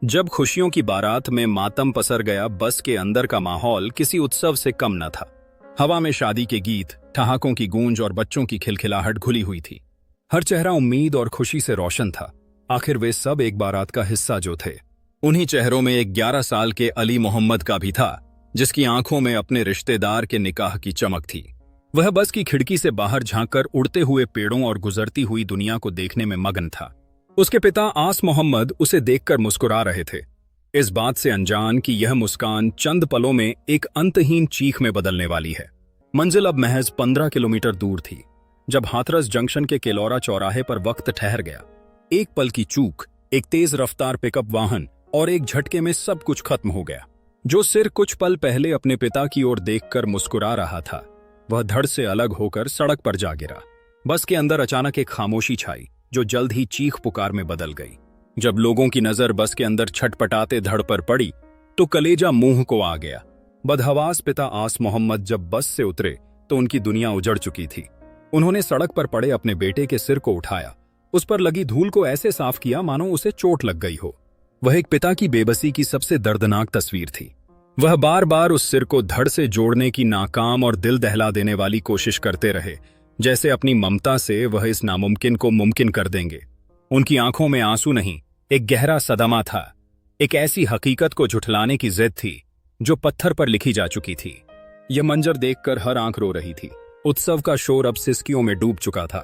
जब खुशियों की बारात में मातम पसर गया, बस के अंदर का माहौल किसी उत्सव से कम न था। हवा में शादी के गीत, ठहाकों की गूंज और बच्चों की खिलखिलाहट घुली हुई थी। हर चेहरा उम्मीद और खुशी से रोशन था। आखिर वे सब एक बारात का हिस्सा जो थे। उन्हीं चेहरों में एक 11 साल के अली मोहम्मद का भी था, जिसकी आंखों में अपने रिश्तेदार के निकाह की चमक थी। वह बस की खिड़की से बाहर झांककर उड़ते हुए पेड़ों और गुजरती हुई दुनिया को देखने में मगन था। उसके पिता आस मोहम्मद उसे देखकर मुस्कुरा रहे थे, इस बात से अनजान कि यह मुस्कान चंद पलों में एक अंतहीन चीख में बदलने वाली है। मंजिल अब महज 15 किलोमीटर दूर थी, जब हाथरस जंक्शन के केलौरा चौराहे पर वक्त ठहर गया। एक पल की चूक, एक तेज रफ्तार पिकअप वाहन और एक झटके में सब कुछ खत्म हो गया। जो सिर कुछ पल पहले अपने पिता की ओर देखकर मुस्कुरा रहा था, वह धड़ से अलग होकर सड़क पर जा गिरा। बस के अंदर अचानक एक खामोशी छाई, जो जल्द ही चीख पुकार में बदल गई। जब लोगों की नजर बस के अंदर छटपटाते धड़ पर पड़ी, तो कलेजा मुंह को आ गया। बदहवास पिता आस मोहम्मद जब बस से उतरे तो उनकी दुनिया उजड़ चुकी थी। उन्होंने सड़क पर पड़े अपने बेटे के सिर को उठाया, उस पर लगी धूल को ऐसे साफ किया मानो उसे चोट लग गई हो। वह एक पिता की बेबसी की सबसे दर्दनाक तस्वीर थी। वह बार बार उस सिर को धड़ से जोड़ने की नाकाम और दिल दहला देने वाली कोशिश करते रहे, जैसे अपनी ममता से वह इस नामुमकिन को मुमकिन कर देंगे। उनकी आंखों में आंसू नहीं, एक गहरा सदमा था। एक ऐसी हकीकत को झुठलाने की जिद थी जो पत्थर पर लिखी जा चुकी थी। यह मंजर देखकर हर आंख रो रही थी। उत्सव का शोर अब सिसकियों में डूब चुका था।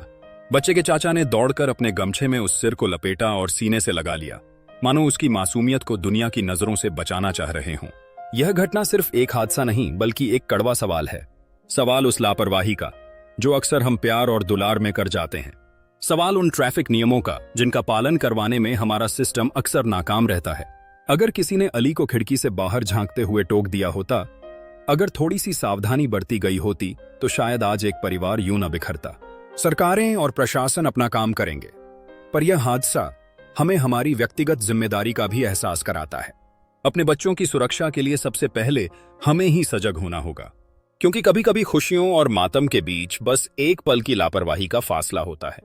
बच्चे के चाचा ने दौड़कर अपने गमछे में उस सिर को लपेटा और सीने से लगा लिया, मानो उसकी मासूमियत को दुनिया की नजरों से बचाना चाह रहे हों। यह घटना सिर्फ एक हादसा नहीं, बल्कि एक कड़वा सवाल है। सवाल उस लापरवाही का जो अक्सर हम प्यार और दुलार में कर जाते हैं। सवाल उन ट्रैफिक नियमों का जिनका पालन करवाने में हमारा सिस्टम अक्सर नाकाम रहता है। अगर किसी ने अली को खिड़की से बाहर झांकते हुए टोक दिया होता, अगर थोड़ी सी सावधानी बरती गई होती, तो शायद आज एक परिवार यूं न बिखरता। सरकारें और प्रशासन अपना काम करेंगे, पर यह हादसा हमें हमारी व्यक्तिगत जिम्मेदारी का भी एहसास कराता है। अपने बच्चों की सुरक्षा के लिए सबसे पहले हमें ही सजग होना होगा, क्योंकि कभी कभी खुशियों और मातम के बीच बस एक पल की लापरवाही का फासला होता है।